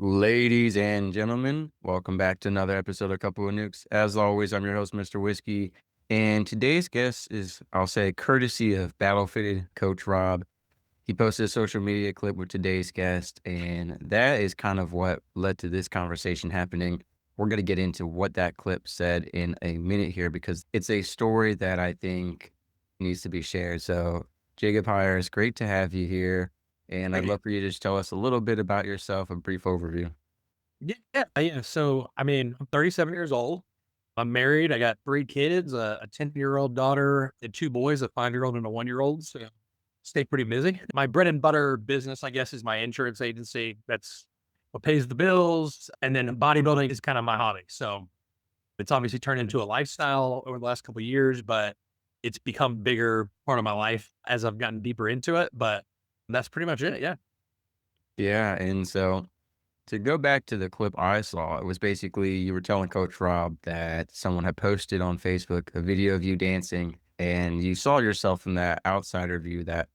Ladies and gentlemen, welcome back to another episode of Couple of Nukes. As always, I'm your host, Mr. Whiskey, and today's guest is, I'll say, courtesy of Battle-Fitted Coach Rob. He posted a social media clip with today's guest, and that is kind of what led to this conversation happening. We're going to get into what that clip said in a minute here because it's a story that I think needs to be shared. So, Jacob Hiers, great to have you here. And I'd Right. love for you to just tell us a little bit about yourself, a brief overview. Yeah. So, I'm 37 years old. I'm married. I got three kids, a 10-year-old daughter and two boys, a 5-year-old and a 1-year-old. So, stay pretty busy. My bread and butter business, I guess, is my insurance agency. That's what pays the bills. And then bodybuilding is kind of my hobby. So, it's obviously turned into a lifestyle over the last couple of years, but it's become a bigger part of my life as I've gotten deeper into it. But that's pretty much it. Yeah. Yeah, and so to go back to the clip I saw, it was basically you were telling Coach Rob that someone had posted on Facebook a video of you dancing, and you saw yourself in that outsider view that,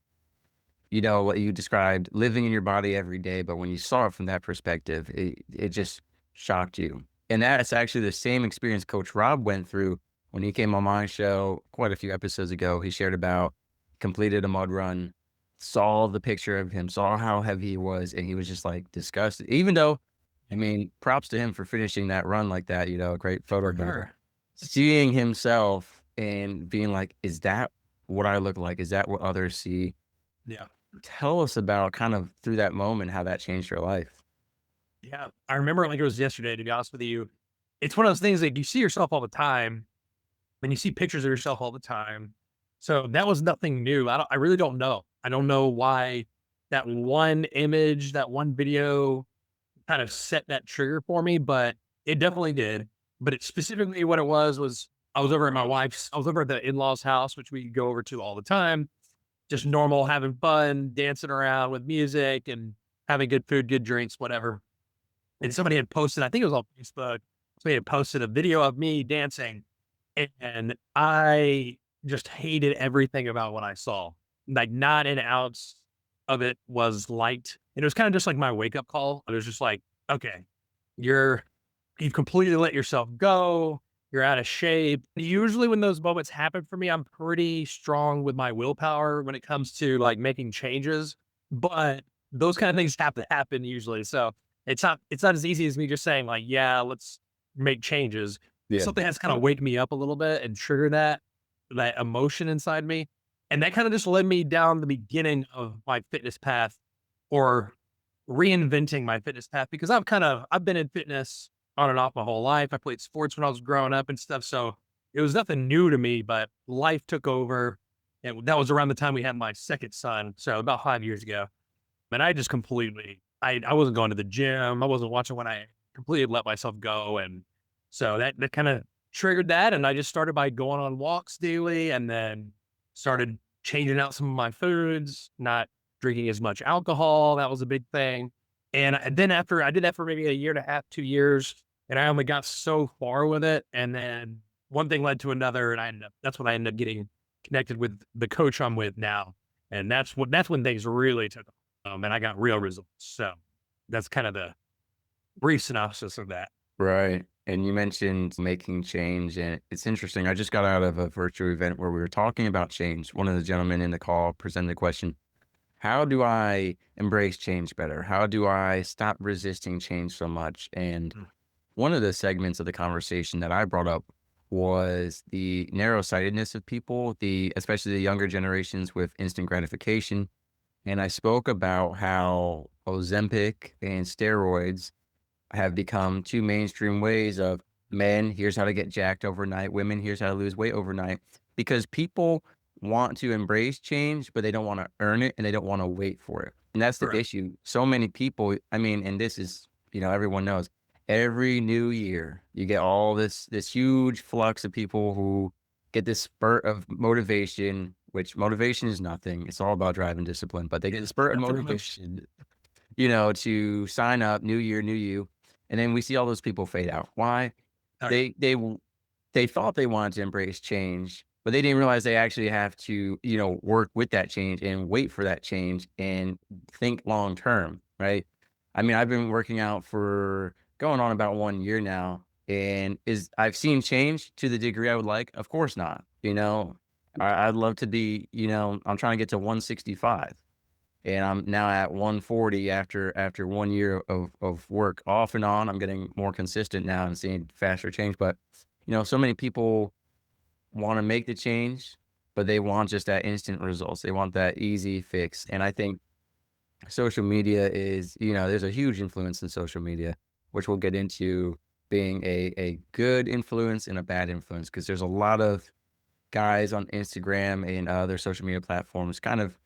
what you described living in your body every day, but when you saw it from that perspective, it just shocked you. And that's actually the same experience Coach Rob went through when he came on my show quite a few episodes ago. He shared about completed a mud run, saw the picture of him, saw how heavy he was, and he was just like disgusted. Even though, I mean, props to him for finishing that run like that, a great photographer. Sure. Seeing himself and being like, is that what I look like? Is that what others see? Yeah. Tell us about kind of through that moment, how that changed your life. Yeah, I remember it like it was yesterday, to be honest with you. It's one of those things like you see yourself all the time and you see pictures of yourself all the time. So that was nothing new. I really don't know. I don't know why that one image, that one video kind of set that trigger for me, but it definitely did. But it specifically what it was I was over at the in-laws house, which we go over to all the time, just normal, having fun, dancing around with music and having good food, good drinks, whatever. And somebody had posted, I think it was on Facebook, somebody had posted a video of me dancing, and I just hated everything about what I saw. Like, not an ounce of it was light. And it was kind of just like my wake up call. It was just like, okay, you're you've completely let yourself go. You're out of shape. Usually when those moments happen for me, I'm pretty strong with my willpower when it comes to like making changes, but those kind of things have to happen usually. So it's not as easy as me just saying like, yeah, let's make changes. Yeah. Something has to kind of wake me up a little bit and trigger that emotion inside me. And that kind of just led me down the beginning of my fitness path, or reinventing my fitness path, because I've been in fitness on and off my whole life. I played sports when I was growing up and stuff. So it was nothing new to me, but life took over. And that was around the time we had my second son. So about 5 years ago. And I just I wasn't going to the gym. I wasn't watching when I completely let myself go. And so that kind of triggered that. And I just started by going on walks daily and then started changing out some of my foods, not drinking as much alcohol. That was a big thing. And then after I did that for maybe a year and a half, 2 years, and I only got so far with it. And then one thing led to another. And that's when I ended up getting connected with the coach I'm with now. And that's when things really took off. And I got real results. So that's kind of the brief synopsis of that. Right. And you mentioned making change, and it's interesting. I just got out of a virtual event where we were talking about change. One of the gentlemen in the call presented the question, how do I embrace change better? How do I stop resisting change so much? And Mm. one of the segments of the conversation that I brought up was the narrow-sightedness of people, especially the younger generations with instant gratification. And I spoke about how Ozempic and steroids have become two mainstream ways of men, here's how to get jacked overnight, women, here's how to lose weight overnight. Because people want to embrace change, but they don't want to earn it and they don't want to wait for it. And that's the Correct. issue. So many people, I mean, and this is, everyone knows every new year you get all this huge flux of people who get this spurt of motivation, which motivation is nothing. It's all about drive and discipline, but they get a spurt of Definitely. motivation, to sign up, new year, new you. And then we see all those people fade out. Why? All right. They thought they wanted to embrace change, but they didn't realize they actually have to, work with that change and wait for that change and think long term, right? I mean, I've been working out for going on about 1 year now, and is I've seen change to the degree I would like? Of course not, you know? I'd love to be, I'm trying to get to 165, and I'm now at 140 after 1 year of work off and on. I'm getting more consistent now and seeing faster change, but, so many people wanna make the change, but they want just that instant results. They want that easy fix, and I think social media is, there's a huge influence in social media, which we'll get into being a good influence and a bad influence, because there's a lot of guys on Instagram and other social media platforms kind of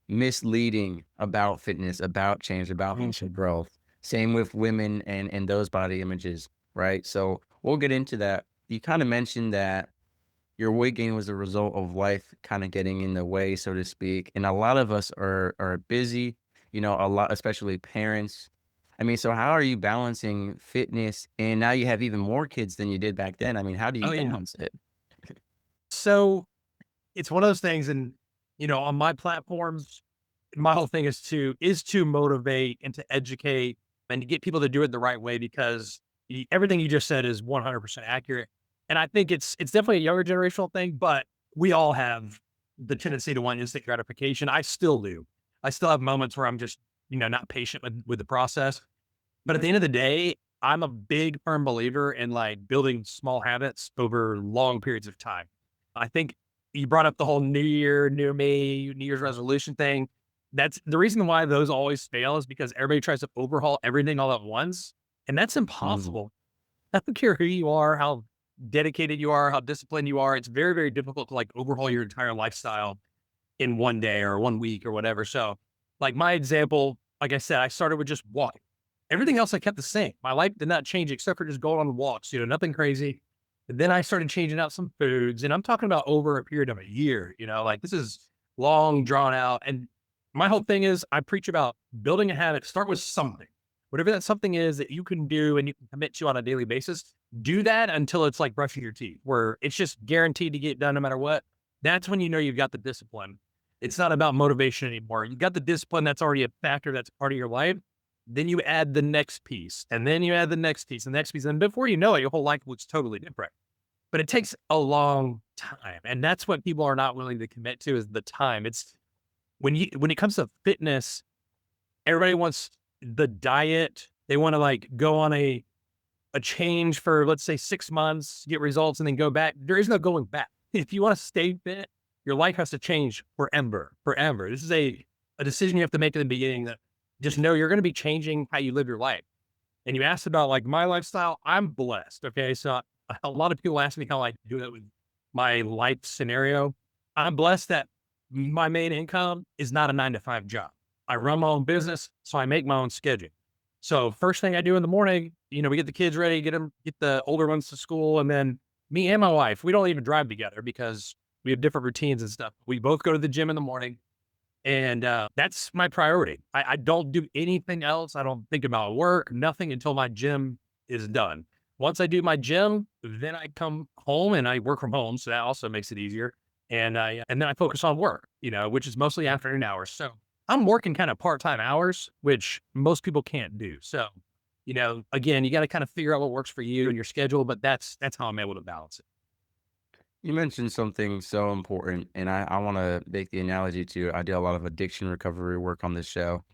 misleading about fitness, about change, about mental growth. Same with women and those body images, right? So we'll get into that. You kind of mentioned that your weight gain was a result of life kind of getting in the way, so to speak. And a lot of us are busy, a lot, especially parents. I mean, so how are you balancing fitness? And now you have even more kids than you did back then. I mean, how do you Oh, yeah. balance it? So it's one of those things, and on my platforms, my whole thing is to motivate and to educate and to get people to do it the right way, because everything you just said is 100% accurate. And I think it's definitely a younger generational thing, but we all have the tendency to want instant gratification. I still do. I still have moments where I'm just not patient with the process. But at the end of the day, I'm a big firm believer in like building small habits over long periods of time. I think you brought up the whole New Year, New Me, New Year's resolution thing. That's the reason why those always fail, is because everybody tries to overhaul everything all at once. And that's Mhm. impossible. I don't care who you are, how dedicated you are, how disciplined you are. It's very, very difficult to like overhaul your entire lifestyle in one day or 1 week or whatever. So, like my example, like I said, I started with just walking. Everything else I kept the same. My life did not change except for just going on walks, nothing crazy. And then I started changing out some foods, and I'm talking about over a period of a year, like this is long drawn out. And my whole thing is I preach about building a habit. Start with something, whatever that something is that you can do and you can commit to on a daily basis. Do that until it's like brushing your teeth, where it's just guaranteed to get done no matter what. That's when you know you've got the discipline. It's not about motivation anymore. You got the discipline, that's already a factor, that's part of your life. Then you add the next piece, and then you add the next piece, and the next piece. And before you know it, your whole life looks totally different. But it takes a long time. And that's what people are not willing to commit to, is the time. It's when it comes to fitness, everybody wants the diet. They want to like go on a change for, let's say, 6 months, get results, and then go back. There is no going back. If you want to stay fit, your life has to change forever, forever. This is a decision you have to make in the beginning, that just know you're going to be changing how you live your life. And you asked about like my lifestyle. I'm blessed. Okay. So a lot of people ask me how I do it with my life scenario. I'm blessed that my main income is not a 9 to 5 job. I run my own business, so I make my own schedule. So first thing I do in the morning, we get the kids ready, get the older ones to school. And then me and my wife, we don't even drive together because we have different routines and stuff. We both go to the gym in the morning, and that's my priority. I don't do anything else. I don't think about work, nothing until my gym is done. Once I do my gym, then I come home and I work from home. So that also makes it easier. And then I focus on work, which is mostly afternoon hours. So I'm working kind of part-time hours, which most people can't do. So, again, you got to kind of figure out what works for you and your schedule, but that's how I'm able to balance it. You mentioned something so important, and I want to make the analogy to I do a lot of addiction recovery work on this show.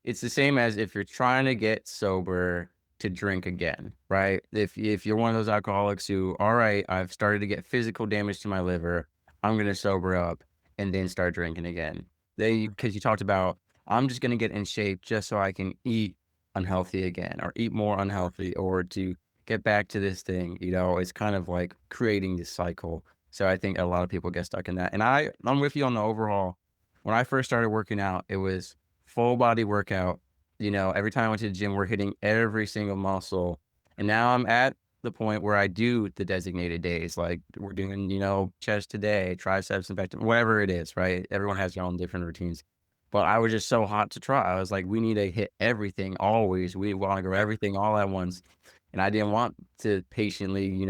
It's the same as if you're trying to get sober to drink again, right? If you're one of those alcoholics who, all right, I've started to get physical damage to my liver, I'm gonna sober up and then start drinking again. They because you talked about I'm just gonna get in shape just so I can eat unhealthy again or eat more unhealthy or to get back to this thing. It's kind of like creating this cycle. So I think a lot of people get stuck in that. And I'm with you on the overhaul. When I first started working out, it was full body workout. Every time I went to the gym, we're hitting every single muscle. And now I'm at the point where I do the designated days. Like we're doing, chest today, triceps, and back to whatever it is, right? Everyone has their own different routines. But I was just so hot to try. I was like, we need to hit everything always. We want to go everything all at once. And I didn't want to patiently,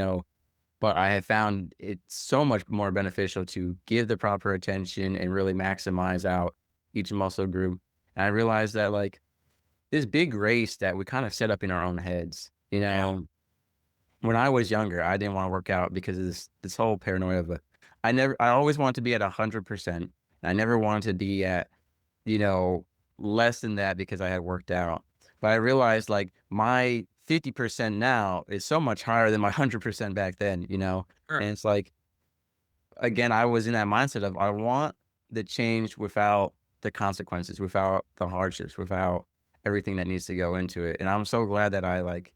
but I have found it's so much more beneficial to give the proper attention and really maximize out each muscle group. And I realized that, like, this big race that we kind of set up in our own heads. Yeah. When I was younger, I didn't want to work out because of this whole paranoia of I always wanted to be at 100%. I never wanted to be at, you know, less than that because I had worked out. But I realized like my 50% now is so much higher than my 100% back then. Sure. And it's like, again, I was in that mindset of I want the change without the consequences, without the hardships, without everything that needs to go into it. And I'm so glad that I like,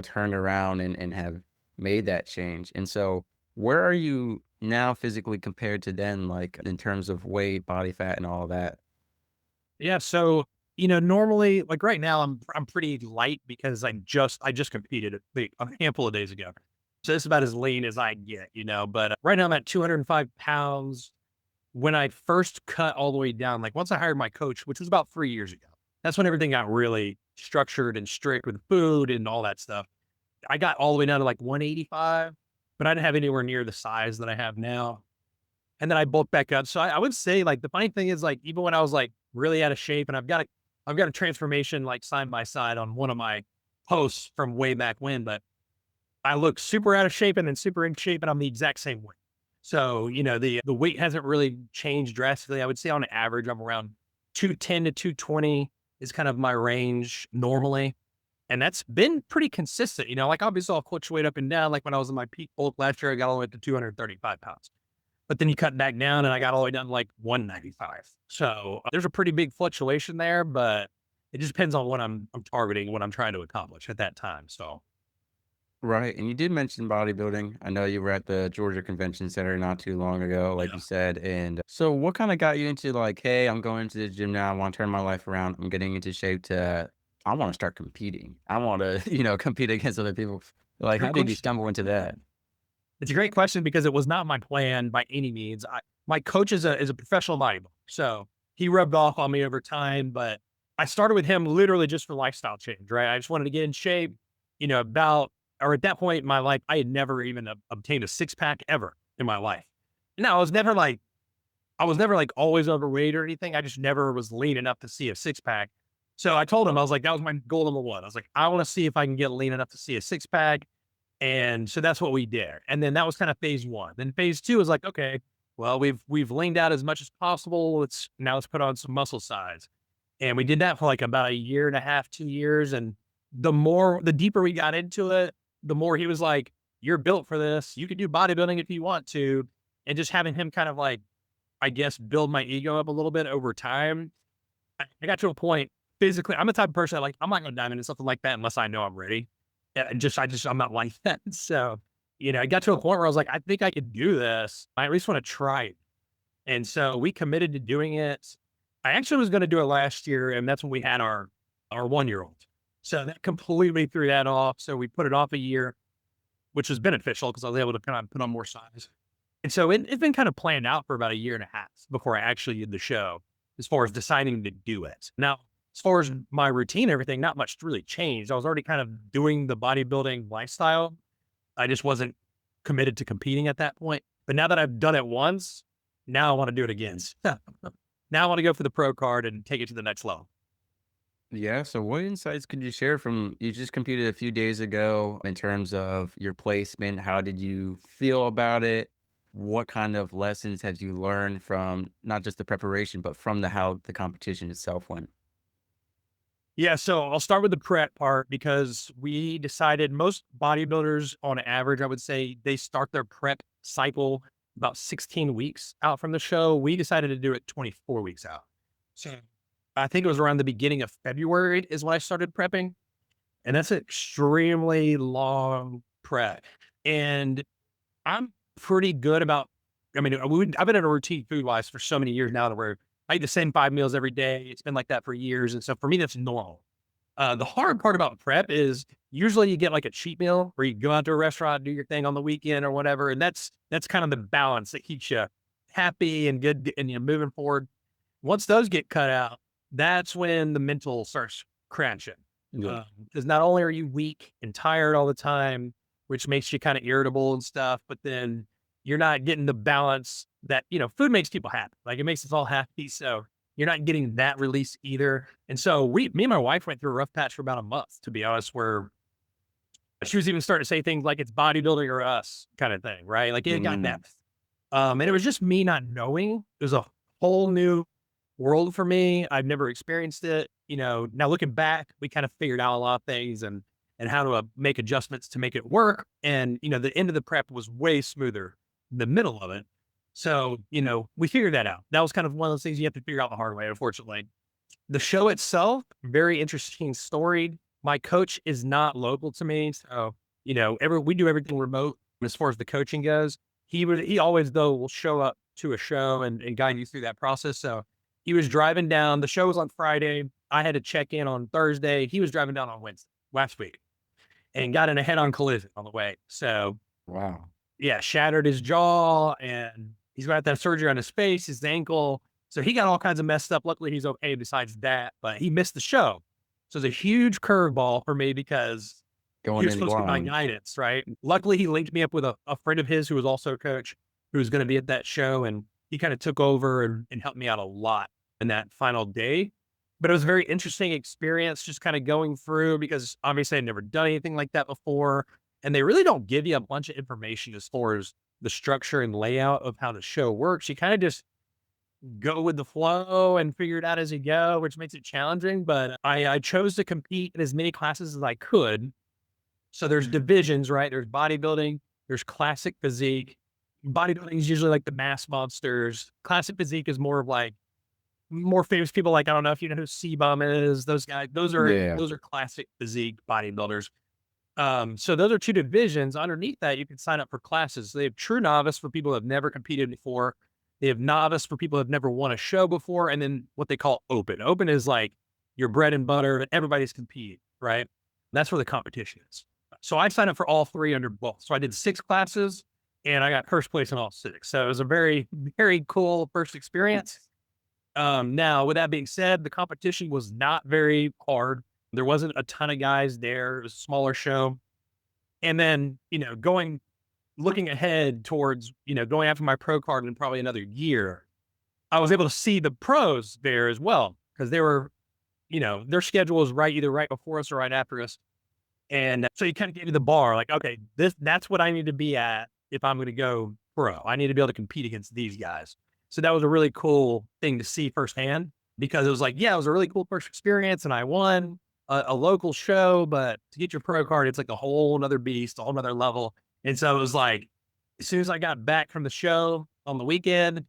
turned around and have made that change. And so where are you now physically compared to then, like in terms of weight, body fat, and all that? Yeah. So, normally, like right now, I'm pretty light because I just competed a handful of days ago. So it's about as lean as I get. But right now I'm at 205 pounds. When I first cut all the way down, like once I hired my coach, which was about 3 years ago, that's when everything got really structured and strict with food and all that stuff. I got all the way down to like 185, but I didn't have anywhere near the size that I have now. And then I bulked back up. So I would say like the funny thing is like even when I was like really out of shape and I've got a transformation like side by side on one of my posts from way back when, but I look super out of shape and then super in shape and I'm the exact same weight. So, the weight hasn't really changed drastically. I would say on average I'm around 210 to 220 is kind of my range normally. And that's been pretty consistent. Like obviously I'll fluctuate up and down. Like when I was in my peak bulk last year, I got all the way up to 235 pounds. But then you cut back down and I got all the way down to like 195. So there's a pretty big fluctuation there, but it just depends on what I'm targeting, what I'm trying to accomplish at that time. So Right. And you did mention bodybuilding. I know you were at the Georgia Convention Center not too long ago, like yeah. you said. And so what kind of got you into like, hey, I'm going to the gym now. I want to turn my life around. I'm getting into shape to, I want to start competing. I want to, compete against other people. Like, how Great did you question. stumble into that? It's a great question because it was not my plan by any means. My coach is a professional bodybuilder. So he rubbed off on me over time, but I started with him literally just for lifestyle change, right? I just wanted to get in shape, about, or at that point in my life, I had never even obtained a six pack ever in my life. No, I was never like always overweight or anything. I just never was lean enough to see a six pack. So I told him, I was like, that was my goal number one. I was like, I want to see if I can get lean enough to see a six pack. And so that's what we did. And then that was kind of phase one. Then phase two is like, okay, well, we've leaned out as much as possible. Let's put on some muscle size. And we did that for like about a year and a half, 2 years. And the deeper we got into it, the more he was like, you're built for this. You can do bodybuilding if you want to. And just having him kind of like, I guess, build my ego up a little bit over time. I got to a point physically. I'm the type of person I'm not going to dive into something like that unless I know I'm ready. I'm not like that. So, I got to a point where I was like, I think I could do this. I at least want to try it. And so we committed to doing it. I actually was going to do it last year, and that's when we had our 1 year old. So that completely threw that off. So we put it off a year, which was beneficial because I was able to kind of put on more size. And so it's been kind of planned out for about a year and a half before I actually did the show, as far as deciding to do it. Now, as far as my routine, and everything, not much really changed. I was already kind of doing the bodybuilding lifestyle. I just wasn't committed to competing at that point. But now that I've done it once, now I want to do it again. Now I want to go for the pro card and take it to the next level. Yeah. So what insights could you share from you just competed a few days ago in terms of your placement? How did you feel about it? What kind of lessons have you learned from not just the preparation, but from the how the competition itself went? Yeah, so I'll start with the prep part because we decided most bodybuilders on average, I would say they start their prep cycle about 16 weeks out from the show. We decided to do it 24 weeks out. So I think it was around the beginning of February is when I started prepping. And that's an extremely long prep. And I'm pretty good about, I mean, I've been in a routine food wise for so many years now to where I eat the same 5 meals every day. It's been like that for years. And so for me, that's normal. The hard part about prep is usually you get like a cheat meal where you go out to a restaurant, do your thing on the weekend or whatever. And that's kind of the balance that keeps you happy and good and moving forward. Once those get cut out, that's when the mental starts crunching. Yeah. Because not only are you weak and tired all the time, which makes you kind of irritable and stuff, but then you're not getting the balance that, food makes people happy. Like it makes us all happy. So you're not getting that release either. And so me and my wife went through a rough patch for about a month, to be honest, where she was even starting to say things like it's bodybuilding or us kind of thing, right? Like it got Mm, depth. And it was just me not knowing. It was a whole new world for me. I've never experienced it. Now looking back, we kind of figured out a lot of things and how to make adjustments to make it work. And the end of the prep was way smoother than the middle of it. So, we figured that out. That was kind of one of those things you have to figure out the hard way, unfortunately. The show itself, very interesting story. My coach is not local to me, so we do everything remote as far as the coaching goes. He always though will show up to a show and guide you through that process. So he was driving down. The show was on Friday. I had to check in on Thursday. He was driving down on Wednesday last week and got in a head-on collision on the way. So wow. yeah, shattered his jaw and he's going to have surgery on his face, his ankle. So he got all kinds of messed up. Luckily, he's okay besides that, but he missed the show. So it's a huge curveball for me because he Going was in supposed to be my blind. guidance, right? Luckily, he linked me up with a friend of his who was also a coach who was going to be at that show. And he kind of took over and helped me out a lot in that final day. But it was a very interesting experience just kind of going through because obviously I'd never done anything like that before. And they really don't give you a bunch of information as far as the structure and layout of how the show works. You kind of just go with the flow and figure it out as you go, which makes it challenging. But I chose to compete in as many classes as I could. So there's divisions, right? There's bodybuilding, there's classic physique. Bodybuilding is usually like the mass monsters. Classic physique is more of like more famous people. Like I don't know if you know who C-Bum is. Those guys, Yeah. those are classic physique bodybuilders. So those are two divisions. Underneath that, you can sign up for classes. So they have true novice for people who have never competed before. They have novice for people who have never won a show before. And then what they call open. Open is like your bread and butter, and everybody's competing, right? That's where the competition is. So I signed up for all three under both. So I did 6 classes and I got first place in all 6. So it was a very, very cool first experience. Now, with that being said, the competition was not very hard. There wasn't a ton of guys there. It was a smaller show. And then, looking ahead towards, going after my pro card in probably another year, I was able to see the pros there as well because they were, their schedule was either right before us or right after us. And so you kind of gave me the bar like, okay, that's what I need to be at if I'm going to go pro. I need to be able to compete against these guys. So that was a really cool thing to see firsthand because it was like, yeah, it was a really cool first experience and I won a local show, but to get your pro card, it's like a whole nother beast, a whole nother level. And so it was like, as soon as I got back from the show on the weekend,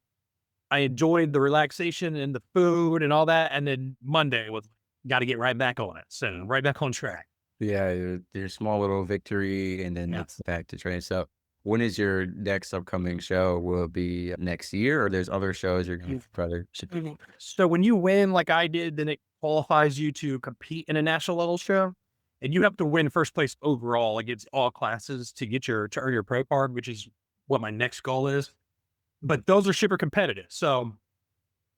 I enjoyed the relaxation and the food and all that. And then Monday was got to get right back on it. So right back on track. Yeah, your small little victory, and then Yeah. it's back to training. So, when is your next upcoming show? Will it be next year, or there's other shows you're gonna try to? So when you win like I did, then it qualifies you to compete in a national level show. And you have to win first place overall against all classes to to earn your pro card, which is what my next goal is. But those are super competitive. So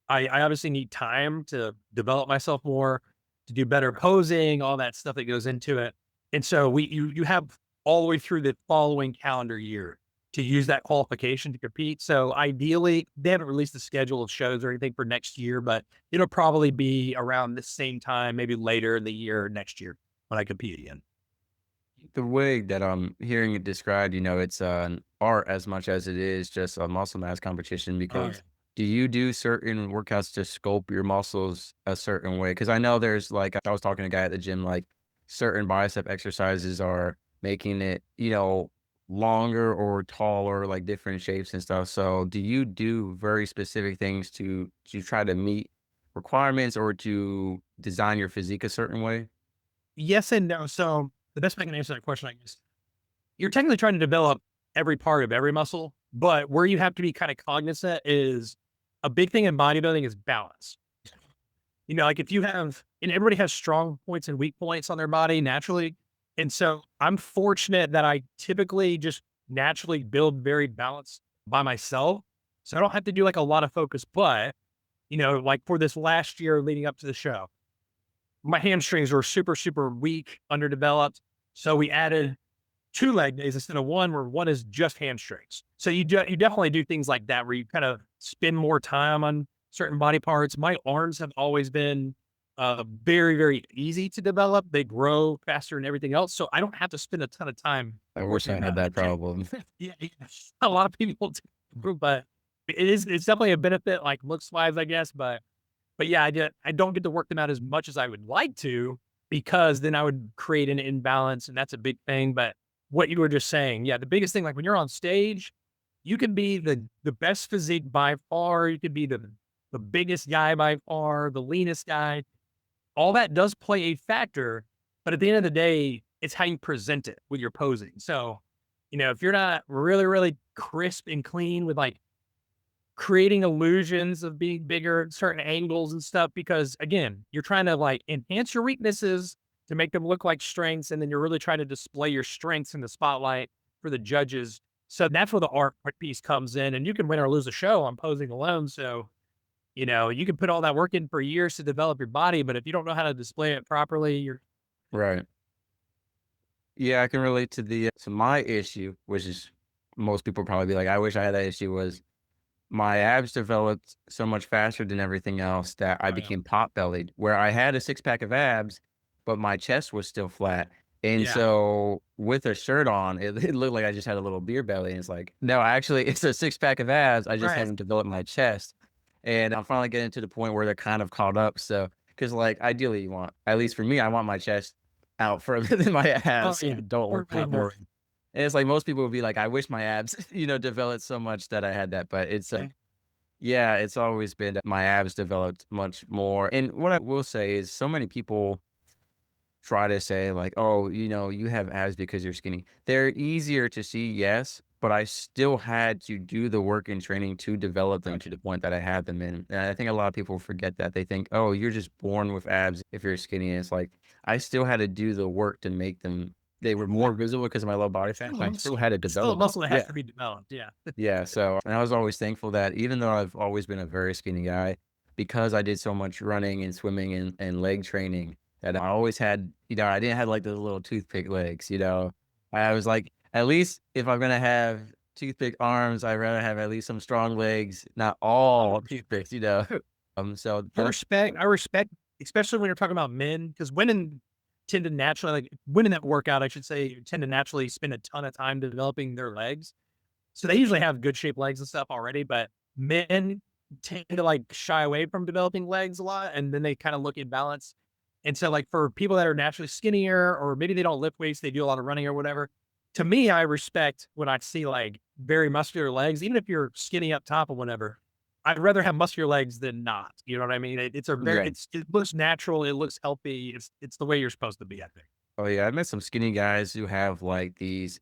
I obviously need time to develop myself more, to do better posing, all that stuff that goes into it. And so you have all the way through the following calendar year to use that qualification to compete. So ideally, they haven't released the schedule of shows or anything for next year, but it'll probably be around the same time, maybe later in the year next year when I compete again. The way that I'm hearing it described, it's an art as much as it is just a muscle mass competition. Oh, Because do you do certain workouts to sculpt your muscles a certain way? Because I know there's like I was talking to a guy at the gym, like certain bicep exercises are making it, longer or taller, like different shapes and stuff. So do you do very specific things to try to meet requirements or to design your physique a certain way? yes and no. So the best way I can answer that question, I guess, you're technically trying to develop every part of every muscle, but where you have to be kind of cognizant is a big thing in bodybuilding is balance. Like if you have, and everybody has strong points and weak points on their body naturally. And so I'm fortunate that I typically just naturally build very balanced by myself. So I don't have to do like a lot of focus, but like for this last year leading up to the show, my hamstrings were super, super weak, underdeveloped. So we added 2 leg days instead of 1, where 1 is just hamstrings. So you definitely do things like that where you kind of spend more time on certain body parts. My arms have always been very, very easy to develop. They grow faster than everything else. So I don't have to spend a ton of time I wish working I had out in the that gym. problem. Yeah, yeah. A lot of people do, but it's definitely a benefit, like looks wise, I guess. But yeah, I don't get to work them out as much as I would like to because then I would create an imbalance, and that's a big thing. But what you were just saying, yeah, the biggest thing, like when you're on stage, you can be the best physique by far. You could be the biggest guy by far, the leanest guy. All that does play a factor, but at the end of the day, it's how you present it with your posing. So, if you're not really, really crisp and clean with like creating illusions of being bigger at certain angles and stuff, because again, you're trying to like enhance your weaknesses to make them look like strengths, and then you're really trying to display your strengths in the spotlight for the judges. So that's where the art piece comes in, and you can win or lose a show on posing alone. So you can put all that work in for years to develop your body, but if you don't know how to display it properly, you're Right. Yeah, I can relate to the so my issue, which is most people probably be like, I wish I had that issue, was my abs developed so much faster than everything else that I oh, yeah. became pot-bellied, where I had a six-pack of abs, but my chest was still flat. And Yeah. so with a shirt on, it looked like I just had a little beer belly. And it's like, no, actually, it's a six-pack of abs. I just Right. haven't developed my chest. And I'm finally getting to the point where they're kind of caught up. So, because like ideally, you want, at least for me, I want my chest out further than my Oh, abs. So yeah. I don't Or look that more. boring. And it's like most people would be like, I wish my abs, developed so much that I had that. But it's Okay. yeah, it's always been that my abs developed much more. And what I will say is so many people try to say like, "Oh, you have abs because you're skinny." They're easier to see, yes, but I still had to do the work and training to develop them to Okay. the point that I had them in. And I think a lot of people forget that. They think, "Oh, you're just born with abs if you're skinny." And it's like I still had to do the work to make them they were more visible because of my low body fat, Still but a I still muscle. had to It's still a develop them. muscle that has Yeah. to be developed. Yeah. Yeah, so and I was always thankful that even though I've always been a very skinny guy, because I did so much running and swimming and leg training, that I always had, I didn't have like those little toothpick legs. I was like, at least if I'm gonna have toothpick arms, I'd rather have at least some strong legs, not all 100%. toothpicks. So I that's respect I respect, especially when you're talking about men, because women tend to naturally like women that work out, I should say, tend to naturally spend a ton of time developing their legs. So they usually have good shaped legs and stuff already, but men tend to like shy away from developing legs a lot, and then they kind of look imbalanced. And so, like for people that are naturally skinnier, or maybe they don't lift weights, they do a lot of running or whatever. To me, I respect when I see like very muscular legs, even if you're skinny up top or whatever. I'd rather have muscular legs than not. You know what I mean? right. It looks natural, it looks healthy. It's the way you're supposed to be, I think. Oh yeah, I met some skinny guys who have like these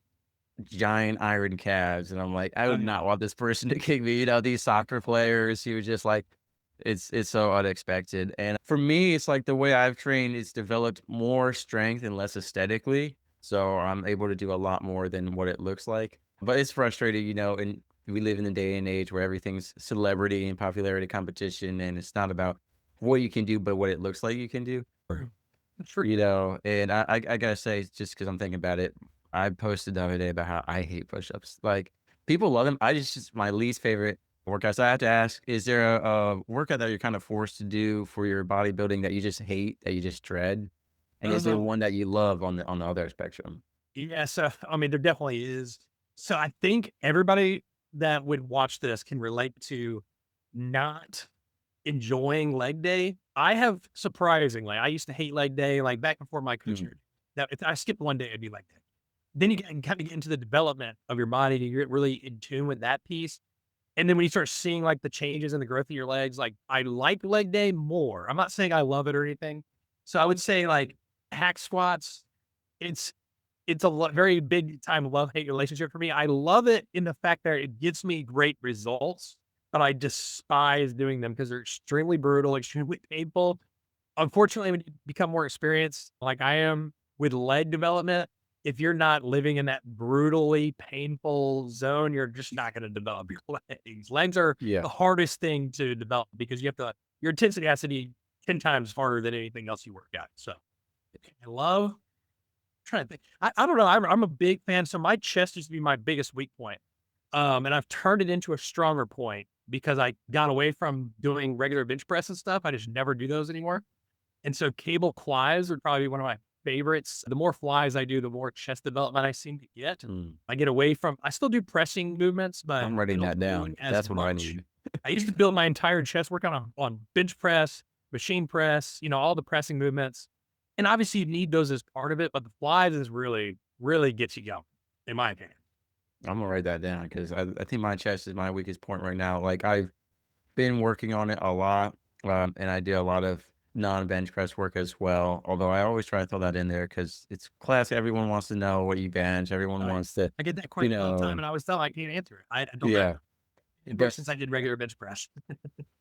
giant iron calves, and I'm like, I Oh would yeah. not want this person to kick me. These soccer players who just like, it's so unexpected. And for me, it's like the way I've trained is developed more strength and less aesthetically, so I'm able to do a lot more than what it looks like. But it's frustrating. And we live in a day and age where everything's celebrity and popularity competition, and it's not about what you can do, but what it looks like you can do. Mm. For And I gotta say, just because I'm thinking about it, I posted the other day about how I hate push-ups. Like, people love them. I just my least favorite workout. So I have to ask, is there a workout that you're kind of forced to do for your bodybuilding that you just hate, that you just dread? And is there um, one that you love on the other spectrum? yeah, so I mean, there definitely is. So I think everybody that would watch this can relate to not enjoying leg day. I have surprisingly, I used to hate leg day, like back before my Mm, coaching. Now, if I skipped one day, it'd be like that. Then you can kind of get into the development of your body to get really in tune with that piece. And then when you start seeing like the changes in the growth of your legs, like I like leg day more. I'm not saying I love it or anything. So I would say like hack squats, it's it's a very big time love-hate relationship for me. I love it in the fact that it gets me great results, but I despise doing them because they're extremely brutal, extremely painful. Unfortunately, when you become more experienced, like I am with leg development, if you're not living in that brutally painful zone, you're just not going to develop your legs. Legs are yeah. the hardest thing to develop because your intensity has to be 10 times harder than anything else you work out. So I love trying to think. I don't know. I'm a big fan. So my chest used to be my biggest weak point. And I've turned it into a stronger point. because I got away from doing regular bench press and stuff. I just never do those anymore. And so cable flies would probably be one of my favorites. The more flies I do, the more chest development I seem to get. Mm, I get away from, I still do pressing movements, but I'm I writing don't that do it down. as That's what I much. need. I used to build my entire chest workout on bench press, machine press, all the pressing movements. And obviously you need those as part of it, but the flies is really, really gets you going, in my opinion. I'm gonna write that down because I think my chest is my weakest point right now. Like I've been working on it a lot, and I do a lot of non-bench press work as well. Although I always try to throw that in there because it's class. Everyone wants to know what you bench. Everyone Oh, yeah. wants to, I get that you question all the time, know, and I always tell 'em I can't answer it. I don't know. yeah. Ever But since I did regular bench press.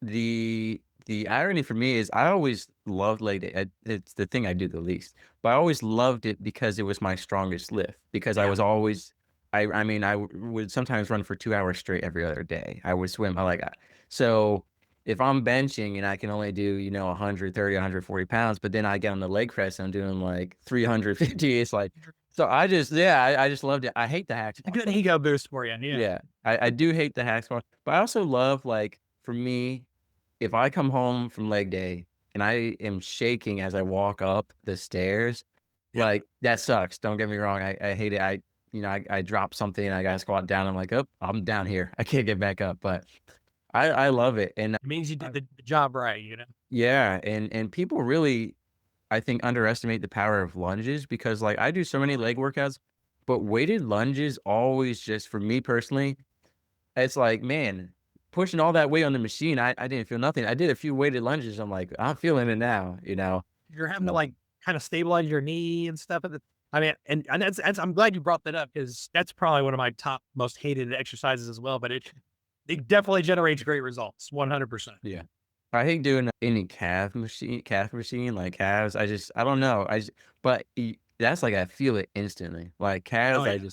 the irony for me is I always loved leg day. It's the thing I do the least, but I always loved it because it was my strongest lift. Because I Yeah. was always, I mean, would sometimes run for 2 hours straight every other day. I would swim. I like that. So if I'm benching and I can only do 130, 140 pounds, but then I get on the leg press and I'm doing like 350. It's like so. I just loved it. I hate the hack A squat. good ego boost for you. Yeah. Yeah, I do hate the hack squat, but I also love, like, for me, if I come home from leg day and I am shaking as I walk up the stairs, Yeah. like, that sucks, don't get me wrong, I hate it, I drop something and I gotta squat down, I'm like, "Oh, I'm down here, I can't get back up," but I love it, and It means you I did the job right. yeah, and people really, I think, underestimate the power of lunges because, like, I do so many leg workouts, but weighted lunges always just for me personally, it's like, man, pushing all that weight on the machine, I didn't feel nothing. I did a few weighted lunges. I'm like, I'm feeling it now, you know? You're having to, So, like, kinda stabilize your knee and stuff at the I mean, and that's I'm glad you brought that up because that's probably one of my top most hated exercises as well, but it definitely generates great results, 100%. yeah. I hate doing any calf machine, like calves. I don't know. But that's like I feel it instantly. Like Oh, calves, yeah.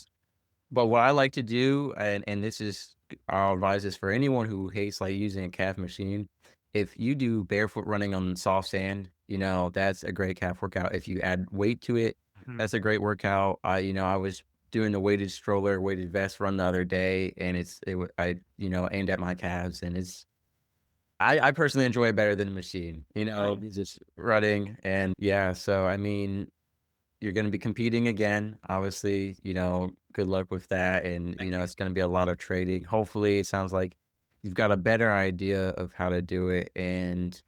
but what I like to do, and this is, I'll advise this for anyone who hates like using a calf machine. If you do barefoot running on soft sand, that's a great calf workout. If you add weight to it, Mhm. that's a great workout. I was doing the weighted stroller, weighted vest run the other day, and I aimed at my calves, and I personally enjoy it better than the machine. Right. Just running, and yeah. So I mean, you're gonna be competing again, obviously, good luck with that, and, Thank you. it's gonna be a lot of trading. Hopefully, it sounds like you've got a better idea of how to do it, and,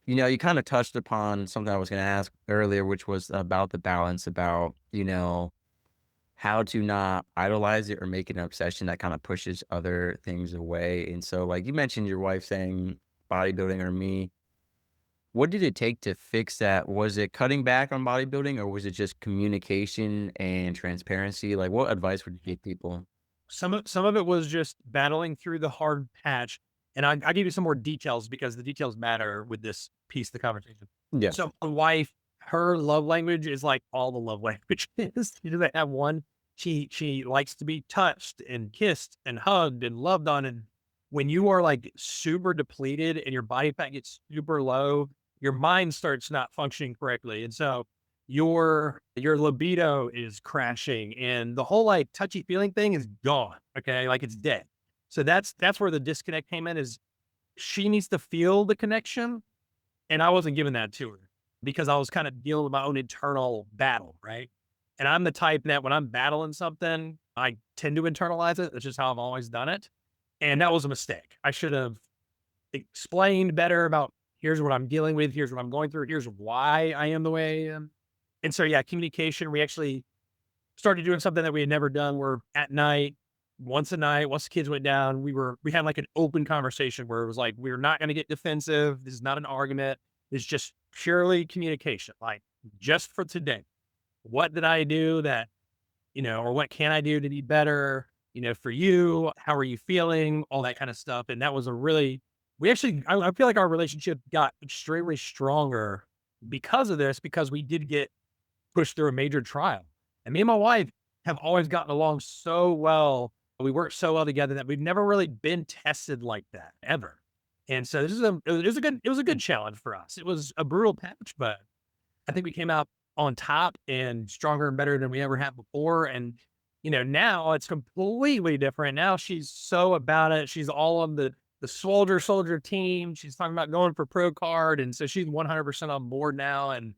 you kinda touched upon something I was gonna ask earlier, which was about the balance, about, how to not idolize it or make it an obsession that kinda pushes other things away, and so, like, you mentioned your wife saying bodybuilding or me. What did it take to fix that? Was it cutting back on bodybuilding or was it just communication and transparency? Like, what advice would you give people? Some of it was just battling through the hard patch, and I give you some more details because the details matter with this piece of the conversation. Yeah. So my wife, her love language is like all the love languages. She doesn't have one. She likes to be touched and kissed and hugged and loved on. And when you are like super depleted and your body fat gets super low, your mind starts not functioning correctly. And so your libido is crashing and the whole like touchy feeling thing is gone. Okay. Like it's dead. So that's where the disconnect came in is she needs to feel the connection. And I wasn't giving that to her because I was kind of dealing with my own internal battle. Right. And I'm the type that when I'm battling something, I tend to internalize it. That's just how I've always done it. And that was a mistake. I should have explained better about here's what I'm dealing with, here's what I'm going through, here's why I am the way I am. And so, yeah, communication, we actually started doing something that we had never done where at night, once a night, once the kids went down, we had like an open conversation where it was like, we're not going to get defensive. This is not an argument. It's just purely communication. Like just for today, what did I do that, or what can I do to be better? For you, how are you feeling? All that kind of stuff. And that was a really, we actually, I feel like our relationship got extremely stronger because of this, because we did get pushed through a major trial. And me and my wife have always gotten along so well. We work so well together that we've never really been tested like that ever. And so this is it was a good challenge for us. It was a brutal patch, but I think we came out on top and stronger and better than we ever have before. And now it's completely different. Now she's so about it. She's all on the soldier team. She's talking about going for pro card. And so she's 100% on board now. And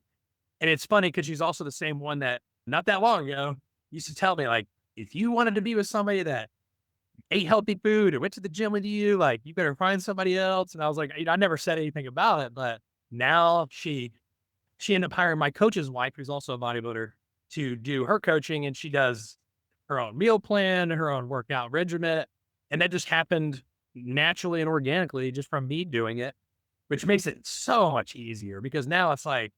it's funny because she's also the same one that not that long ago used to tell me, like, if you wanted to be with somebody that ate healthy food or went to the gym with you, like, you better find somebody else. And I was like, I never said anything about it, but now she ended up hiring my coach's wife, who's also a bodybuilder, to do her coaching. And she does her own meal plan, her own workout regimen. And that just happened naturally and organically just from me doing it, which makes it so much easier because now it's like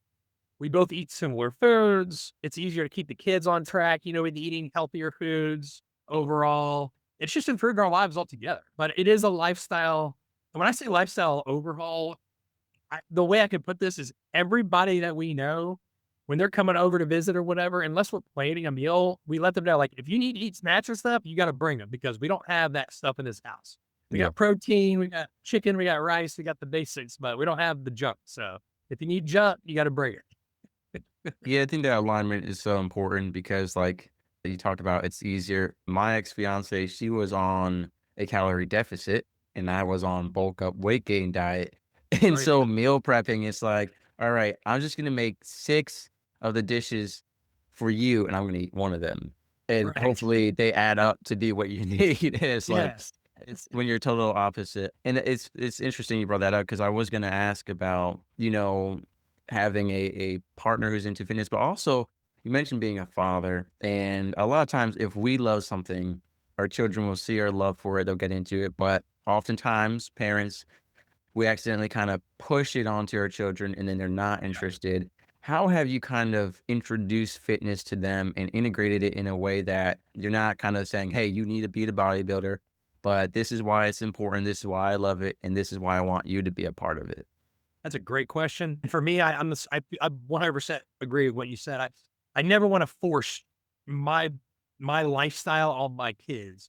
we both eat similar foods. It's easier to keep the kids on track, with eating healthier foods overall. It's just improved our lives altogether. But it is a lifestyle. And when I say lifestyle overhaul, the way I could put this is everybody that we know, when they're coming over to visit or whatever, unless we're planning a meal, we let them know, like, if you need to eat snacks or stuff, you got to bring them because we don't have that stuff in this house. We Yeah. got protein, we got chicken, we got rice, we got the basics, but we don't have the junk. So if you need junk, you got to bring it. Yeah, I think that alignment is so important because, like you talked about, it's easier. My ex-fiance, she was on a calorie deficit and I was on bulk up weight gain diet. And Right. so meal prepping, it's like, all right, I'm just gonna make 6 of the dishes for you and I'm gonna eat 1 of them. And Right. hopefully they add up to be what you need. And it's like Yes. it's when you're total opposite. And it's interesting you brought that up because I was gonna ask about, having a partner who's into fitness, but also you mentioned being a father. And a lot of times if we love something, our children will see our love for it, they'll get into it. But oftentimes parents, we accidentally kind of push it onto our children and then they're not interested. How have you kind of introduced fitness to them and integrated it in a way that you're not kind of saying, hey, you need to be the bodybuilder, but this is why it's important. This is why I love it. And this is why I want you to be a part of it. That's a great question. For me, I 100% agree with what you said. I never want to force my my lifestyle on my kids.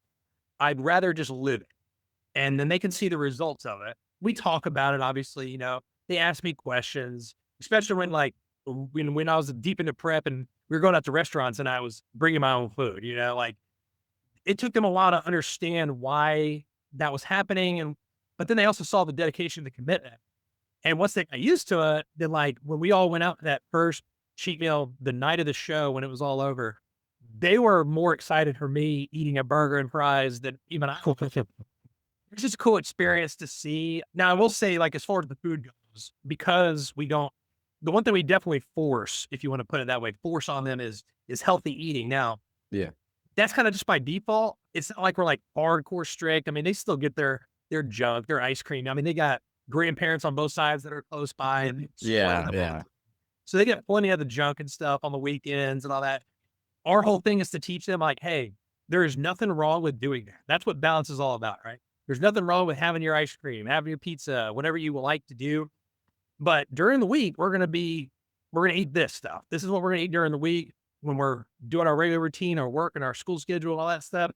I'd rather just live it, and then they can see the results of it. We talk about it, obviously. They ask me questions, especially when when I was deep into prep and we were going out to restaurants and I was bringing my own food. Like it took them a while to understand why that was happening, and but then they also saw the dedication, the commitment. And once they got used to it, then like when we all went out to that first cheat meal the night of the show when it was all over, they were more excited for me eating a burger and fries than even I was. It's just a cool experience to see. Now I will say, like, as far as the food goes, because we don't the one thing we definitely force, if you want to put it that way, force on them is healthy eating. Now, Yeah. that's kind of just by default. It's not like we're like hardcore strict. I mean, they still get their junk, their ice cream. I mean, they got grandparents on both sides that are close by and they spoil Yeah. them all the Yeah. time. So they get plenty of the junk and stuff on the weekends and all that. Our whole thing is to teach them like, hey, there is nothing wrong with doing that. That's what balance is all about, right? There's nothing wrong with having your ice cream, having your pizza, whatever you would like to do. But during the week, we're gonna eat this stuff. This is what we're gonna eat during the week when we're doing our regular routine, our work, and our school schedule, and all that stuff.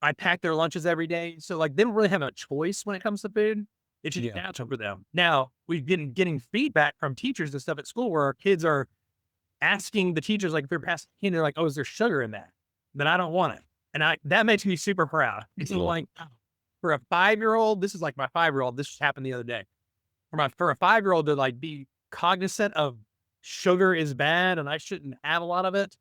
I pack their lunches every day, so like they don't really have a choice when it comes to food. It's just Yeah. natural for them. Now we've been getting feedback from teachers and stuff at school where our kids are asking the teachers, like, if they're passing candy, they're like, "Oh, is there sugar in that?" Then I don't want it, and that makes me super proud. It's Cool. like for a 5-year-old, this is like my 5-year-old. This just happened the other day. For a 5-year-old to like be cognizant of sugar is bad and I shouldn't have a lot of it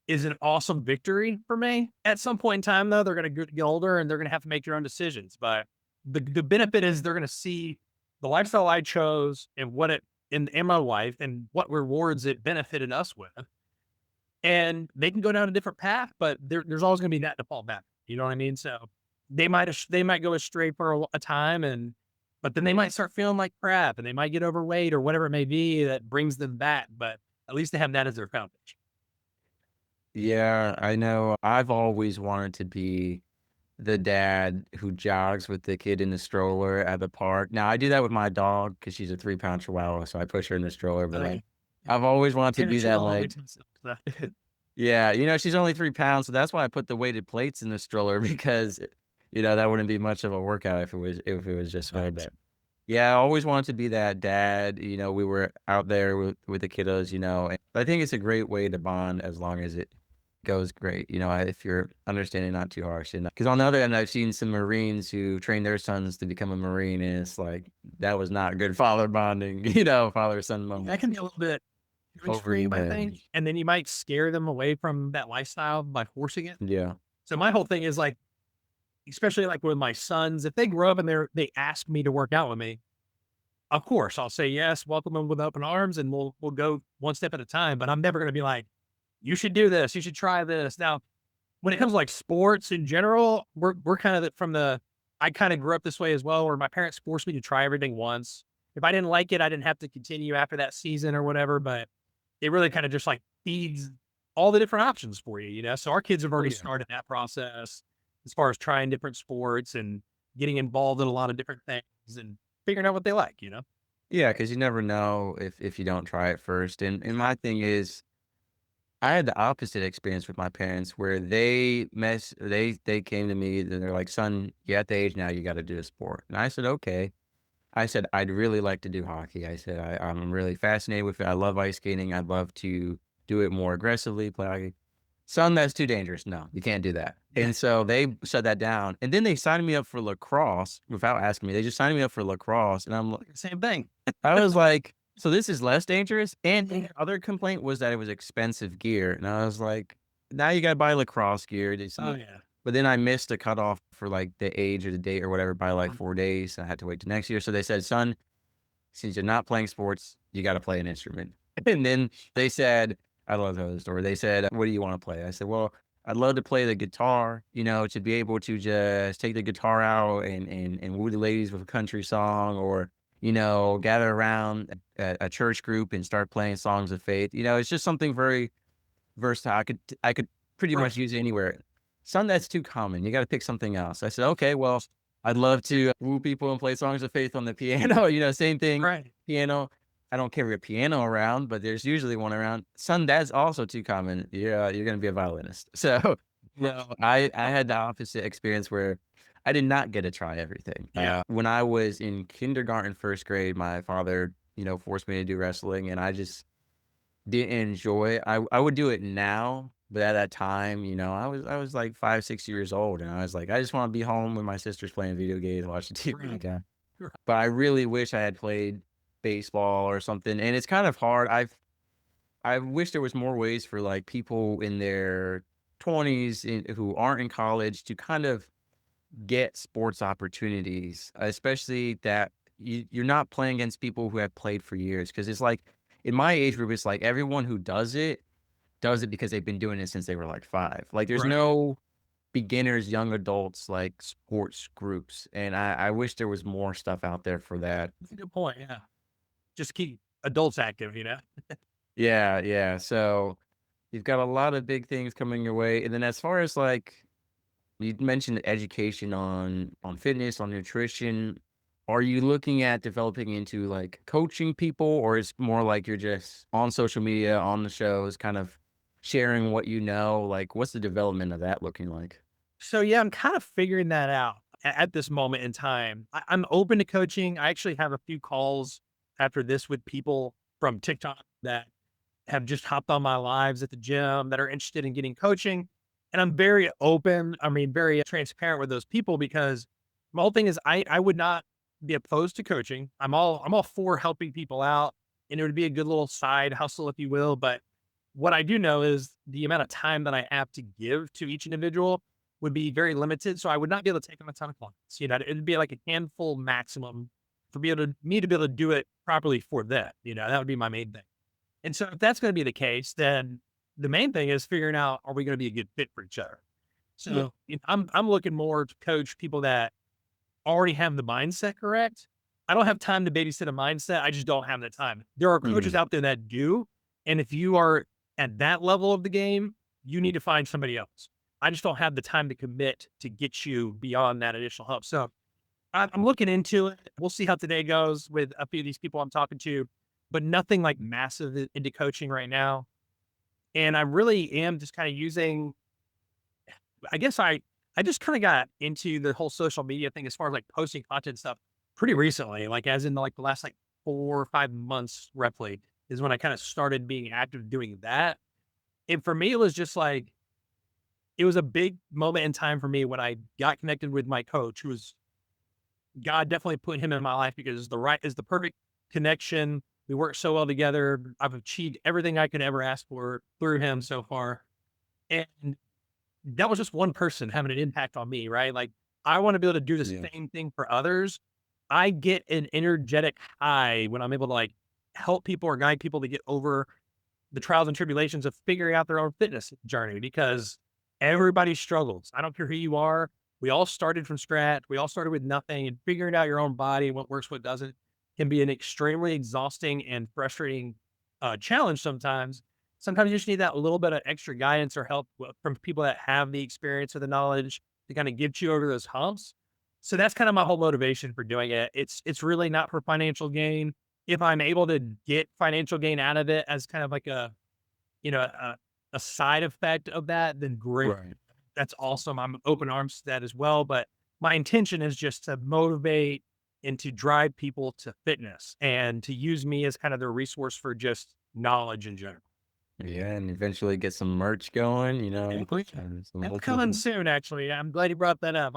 is an awesome victory for me. At some point in time, though, they're going to get older and they're going to have to make their own decisions. But the benefit is they're going to see the lifestyle I chose and what it and my wife and what rewards it benefited us with. And they can go down a different path, but there's always going to be that to fall back. You know what I mean? So they might go astray for a time, and but then they might start feeling like crap, and they might get overweight or whatever it may be that brings them back. But at least they have that as their foundation. Yeah, I know. I've always wanted to be the dad who jogs with the kid in the stroller at the park. Now, I do that with my dog because she's a 3-pound chihuahua, so I push her in the stroller, but, like, Like, I've always wanted to and be it's that, all like makes sense. So, yeah, she's only 3 pounds, so that's why I put the weighted plates in the stroller because, that wouldn't be much of a workout if it was just her, right. but yeah, I always wanted to be that dad. We were out there with the kiddos, and I think it's a great way to bond as long as it goes great. If you're understanding not too harsh. And because on the other end, I've seen some Marines who train their sons to become a Marine, and it's like that was not good father bonding, father son That moment can be a little bit too over the extreme, I think, edge. and then you might scare them away from that lifestyle by forcing it. Yeah. So my whole thing is like, especially like with my sons, if they grow up and they ask me to work out with me, of course I'll say yes, welcome them with open arms, and we'll go one step at a time. But I'm never going to be like, you should do this, you should try this. Now, when it comes to like sports in general, we're kind of from the. I kind of grew up this way as well, where my parents forced me to try everything once. If I didn't like it, I didn't have to continue after that season or whatever. But it really kind of just like feeds all the different options for you, you know? So our kids have Oh, already yeah. started that process as far as trying different sports and getting involved in a lot of different things and figuring out what they like, you know? Yeah, because you never know if you don't try it first. And my thing is, I had the opposite experience with my parents where they came to me and they're like, "Son, you're at the age now you gotta do a sport." And I said, "Okay." I said, "I'd really like to do hockey." I said, I'm really fascinated with it. I love ice skating. I'd love to do it more aggressively, play hockey." "Son, that's too dangerous. No, you can't do that." Yeah. And so they shut that down. And then they signed me up for lacrosse without asking me. They just signed me up for lacrosse. And Same thing. I was like, "So this is less dangerous?" And the other complaint was that it was expensive gear. And I was like, "Now you gotta buy lacrosse gear." Oh yeah. But then I missed the cutoff for like the age or the date or whatever by like 4 days. I had to wait till next year. So they said, "Son, since you're not playing sports, you gotta play an instrument." And then they said, I love the story. They said, "What do you wanna play?" I said, "Well, I'd love to play the guitar, to be able to just take the guitar out and woo the ladies with a country song or, gather around a church group and start playing songs of faith." It's just something very versatile. I could pretty Right. much use it anywhere. "Son, that's too common. You gotta pick something else." I said, "Okay, well, I'd love to woo people and play songs of faith on the piano." Same thing, Right. piano. I don't carry a piano around, but there's usually one around. "Son, that's also too common. You're gonna be a violinist." So, no, I had the opposite experience where I did not get to try everything. Yeah. When I was in kindergarten, 1st grade, my father, forced me to do wrestling, and I just didn't enjoy it. I would do it now, but at that time, I was like 5, 6 years old, and I was like, "I just wanna be home with my sisters playing video games, watching TV." Right. Okay. Right. But I really wish I had played baseball or something, and it's kind of hard. I wish there was more ways for, like, people in their 20s who aren't in college to kind of get sports opportunities, especially that you're not playing against people who have played for years. Because it's like, in my age group, it's like everyone who does it because they've been doing it since they were, like, 5. Like, there's Right. no beginners, young adults, like, sports groups, and I wish there was more stuff out there for that. That's a good point. Yeah. Just keep adults active, you know? Yeah, yeah, so you've got a lot of big things coming your way, and then as far as, like, you mentioned education on fitness, on nutrition. Are you looking at developing into, like, coaching people, or is more like you're just on social media, on the shows, kind of sharing what you know? Like, what's the development of that looking like? So yeah, I'm kind of figuring that out at this moment in time. I'm open to coaching. I actually have a few calls after this with people from TikTok that have just hopped on my lives at the gym that are interested in getting coaching. And I'm very open. I mean, very transparent with those people because my whole thing is I would not be opposed to coaching. I'm all for helping people out. And it would be a good little side hustle, if you will. But what I do know is the amount of time that I have to give to each individual would be very limited. So I would not be able to take on a ton of clients. You know, it'd be like a handful maximum for me to be able to do it properly for them. You know, that would be my main thing. And so if that's going to be the case, then the main thing is figuring out, are we going to be a good fit for each other? Yeah. So I'm looking more to coach people that already have the mindset correct. I don't have time to babysit a mindset. I just don't have the time. There are coaches Mhm. out there that do. And if you are at that level of the game, you need to find somebody else. I just don't have the time to commit to get you beyond that initial hump. So I'm looking into it. We'll see how today goes with a few of these people I'm talking to, but nothing like massive into coaching right now. And I really am just kind of using, I guess I just kind of got into the whole social media thing as far as like posting content and stuff pretty recently, like as in like the last like 4 or 5 months roughly is when I kind of started being active doing that. And for me, it was just like it was a big moment in time for me when I got connected with my coach, who was God definitely put him in my life because it's the perfect connection. We work so well together. I've achieved everything I could ever ask for through him so far. And that was just one person having an impact on me, right? Like I want to be able to do the Yeah. same thing for others. I get an energetic high when I'm able to like help people or guide people to get over the trials and tribulations of figuring out their own fitness journey because everybody struggles. I don't care who you are. We all started from scratch. We all started with nothing, and figuring out your own body, what works, what doesn't, can be an extremely exhausting and frustrating challenge sometimes. Sometimes you just need that little bit of extra guidance or help from people that have the experience or the knowledge to kind of get you over those humps. So that's kind of my whole motivation for doing it. It's really not for financial gain. If I'm able to get financial gain out of it as kind of like you know, a side effect of that, then great. Right. That's awesome. I'm open arms to that as well. But my intention is just to motivate and to drive people to fitness and to use me as kind of their resource for just knowledge in general. Yeah, and eventually get some merch going, Yeah, please. some That's coming soon, actually. I'm glad you brought that up.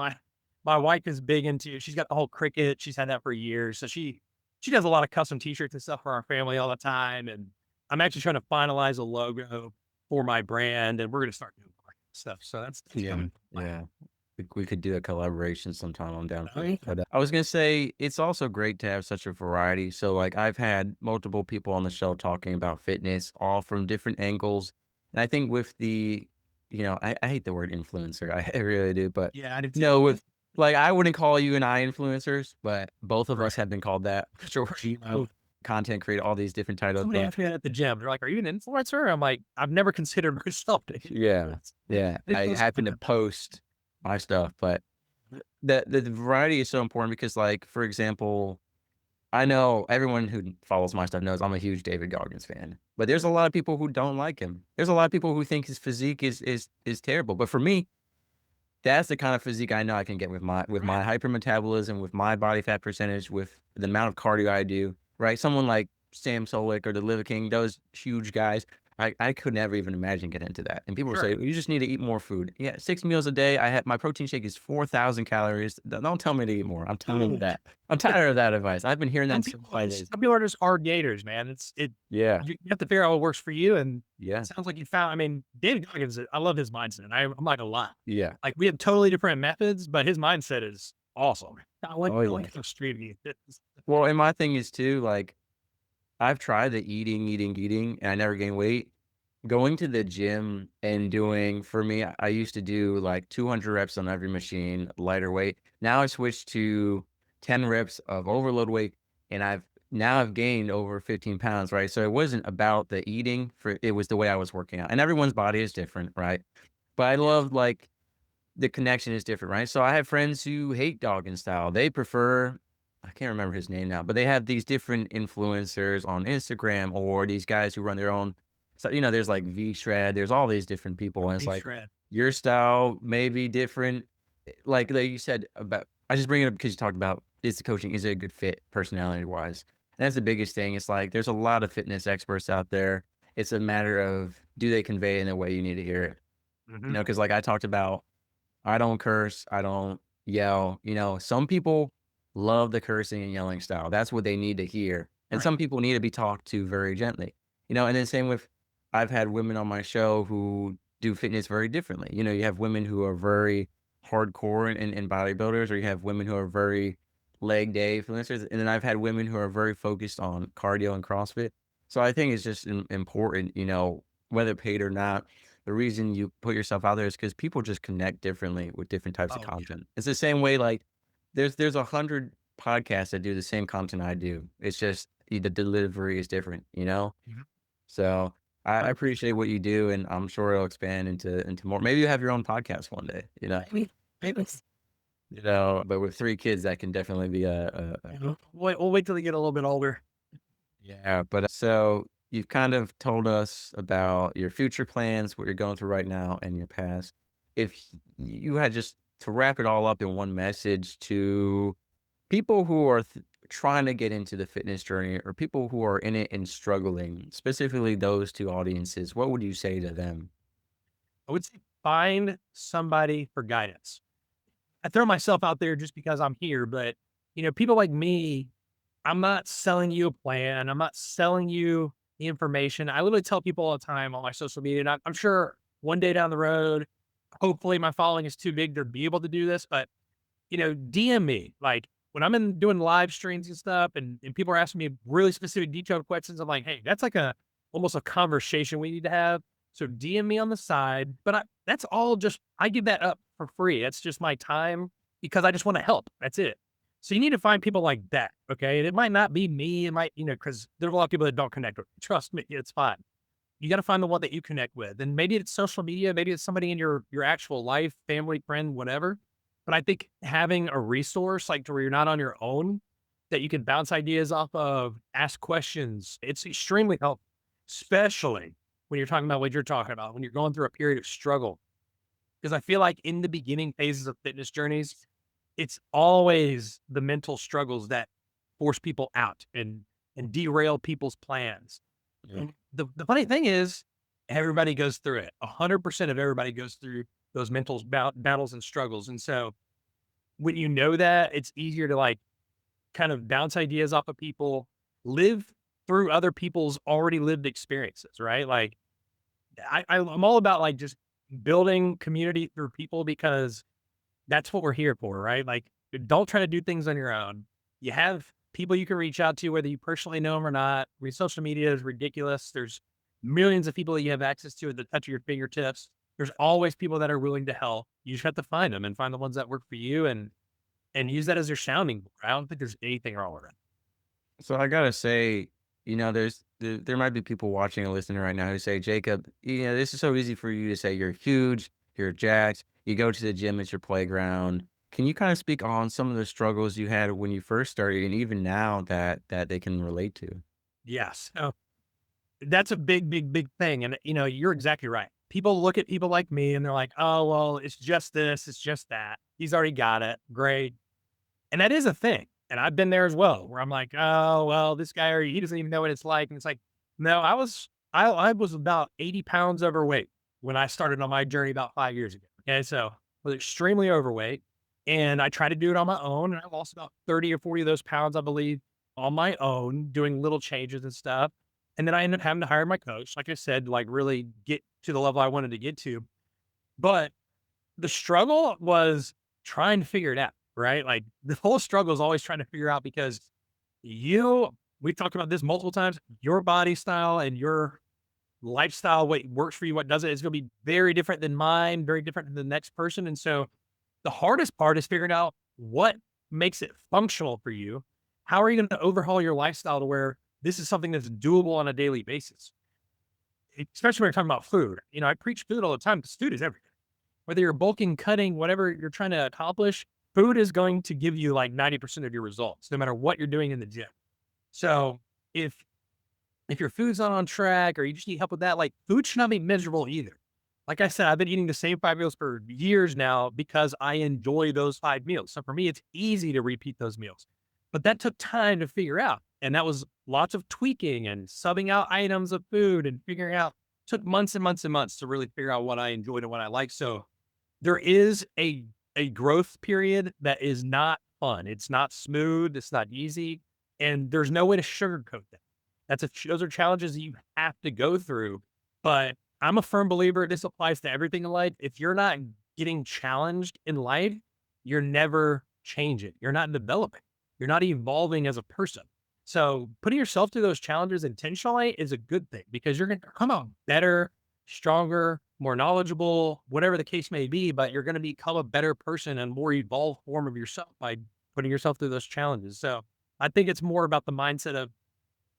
My wife is big into she's got the whole cricket. She's had that for years. So she does a lot of custom t-shirts and stuff for our family all the time. And I'm actually trying to finalize a logo for my brand and we're gonna start doing stuff. So that's Yeah, coming. yeah. We could do a collaboration sometime. I'm down Oh, for it. yeah. But I was gonna say it's also great to have such a variety. So like I've had multiple people on the show talking about fitness, all from different angles. And I think with I hate the word influencer. I really do, but Yeah, I did too. no, with like I wouldn't call you and I influencers, but both of us Right. have been called that. Sure, content creator, all these different titles. Somebody But asked me that at the gym. They're like, "Are you an influencer?" I'm like, "I've never considered myself to be yeah, yeah. an I happen to influencer." post my stuff, but the variety is so important because, like, for example, I know everyone who follows my stuff knows I'm a huge David Goggins fan, but there's a lot of people who don't like him. There's a lot of people who think his physique is terrible, but for me, that's the kind of physique I know I can get with my Right. hypermetabolism, with my body fat percentage, with the amount of cardio I do, right? Someone like Sam Solik or the Liver King, those huge guys, I could never even imagine getting into that. And people say, Sure. "You just need to eat more food." Yeah, 6 meals a day. I have my protein shake is 4,000 calories. Don't tell me to eat more. I'm tired of that. I'm tired of that advice. I've been hearing that since 5 days. Some people are just hard gators, man. Yeah. You have to figure out what works for you, and Yeah. it sounds like you found I mean, David Goggins, I love his mindset. I'm not gonna lie. Yeah. Like, we have totally different methods, but his mindset is awesome. Oh, I yeah. like how street he is. Well, and my thing is too, like, I've tried the eating, and I never gained weight. Going to the gym and doing for me, I used to do like 200 reps on every machine, lighter weight. Now I switched to 10 reps of overload weight, and I've gained over 15 pounds, right? So it wasn't about the eating it was the way I was working out. And everyone's body is different, right? But I Yes. love like the connection is different, right? So I have friends who hate Doggen style. They prefer I can't remember his name now, but they have these different influencers on Instagram or these guys who run their own. So, there's like V Shred, there's all these different people. And it's He like shred. your style may be different. Like you said about, I just bring it up because you talked about is the coaching, is it a good fit personality wise? And that's the biggest thing. It's like there's a lot of fitness experts out there. It's a matter of do they convey it in a way you need to hear it? Mhm. Because like I talked about, I don't curse, I don't yell, some people love the cursing and yelling style. That's what they need to hear. And Right. some people need to be talked to very gently. And then same with I've had women on my show who do fitness very differently. You have women who are very hardcore in bodybuilders, or you have women who are very leg day influencers. And then I've had women who are very focused on cardio and CrossFit. So I think it's just important, whether paid or not, the reason you put yourself out there is because people just connect differently with different types of Oh, yeah. content. It's the same way, like, there's 100 podcasts that do the same content I do. It's just the delivery is different, you know? Mhm. So, I 100%. appreciate what you do, and I'm sure it'll expand into more. Maybe you have your own podcast one day, Maybe. Maybe. But with 3 kids, that can definitely be a We'll wait till they get a little bit older. yeah, but, so you've kind of told us about your future plans, what you're going through right now, and your past. If you had just to wrap it all up in one message to people who are trying to get into the fitness journey or people who are in it and struggling, specifically those 2 audiences, what would you say to them? I would say find somebody for guidance. I throw myself out there just because I'm here, but people like me, I'm not selling you a plan. I'm not selling you the information. I literally tell people all the time on my social media, and I'm sure one day down the road, hopefully my following is too big to be able to do this, but DM me. Like when I'm in doing live streams and stuff, and people are asking me really specific, detailed questions, I'm like, hey, that's like almost a conversation we need to have. So DM me on the side, but that's all just I give that up for free. That's just my time because I just want to help. That's it. So you need to find people like that. Okay. And it might not be me. It might, because there's a lot of people that don't connect with me. Trust me, it's fine. You got to find the one that you connect with. And maybe it's social media, maybe it's somebody in your actual life, family, friend, whatever. But I think having a resource like to where you're not on your own, that you can bounce ideas off of, ask questions, it's extremely helpful, especially when you're talking about what you're talking about, when you're going through a period of struggle. Because I feel like in the beginning phases of fitness journeys, it's always the mental struggles that force people out and derail people's plans. Yeah. And the funny thing is, everybody goes through it. 100% of everybody goes through those mental battles and struggles. And so when you know that, it's easier to like kind of bounce ideas off of people, live through other people's already lived experiences, right? Like I'm all about like just building community through people because that's what we're here for, right? Like, don't try to do things on your own. You have people you can reach out to, whether you personally know them or not. I mean, social media is ridiculous. There's millions of people that you have access to at the touch of your fingertips. There's always people that are willing to help. You just have to find them and find the ones that work for you and use that as your sounding board. I don't think there's anything wrong with it. So I gotta say, there might be people watching and listening right now who say, Jacob, this is so easy for you to say you're huge, you're jacked, you go to the gym, it's your playground. Can you kind of speak on some of the struggles you had when you first started and even now that they can relate to? Yes. Oh, that's a big, big, big thing. And you're exactly right. People look at people like me and they're like, oh, well, it's just this, it's just that. He's already got it. Great. And that is a thing, and I've been there as well, where I'm like, "Oh, well, this guy, or he doesn't even know what it's like," and it's like, no, I was about 80 pounds overweight when I started on my journey about 5 years ago, okay? So, I was extremely overweight, and I tried to do it on my own, and I lost about 30 or 40 of those pounds, I believe, on my own, doing little changes and stuff, and then I ended up having to hire my coach, like I said, like, really get to the level I wanted to get to, but the struggle was trying to figure it out, right? Like the whole struggle is always trying to figure out because we've talked about this multiple times, your body style and your lifestyle, what works for you, what doesn't, is going to be very different than mine, very different than the next person. And so the hardest part is figuring out what makes it functional for you. How are you going to overhaul your lifestyle to where this is something that's doable on a daily basis? Especially when you're talking about food. I preach food all the time because food is everything. Whether you're bulking, cutting, whatever you're trying to accomplish, food is going to give you like 90% of your results, no matter what you're doing in the gym. So if your food's not on track or you just need help with that, like food should not be miserable either. Like I said, I've been eating the same 5 meals for years now because I enjoy those 5 meals. So for me, it's easy to repeat those meals. But that took time to figure out. And that was lots of tweaking and subbing out items of food and figuring out, took months and months and months to really figure out what I enjoyed and what I like. So there is a growth period that is not fun. It's not smooth, it's not easy, and there's no way to sugarcoat that. Those are challenges that you have to go through, but I'm a firm believer, this applies to everything in life. If you're not getting challenged in life, you're never changing. You're not developing. You're not evolving as a person. So putting yourself through those challenges intentionally is a good thing because you're going to come out better, stronger, more knowledgeable, whatever the case may be, but you're going to become a better person and more evolved form of yourself by putting yourself through those challenges. So I think it's more about the mindset of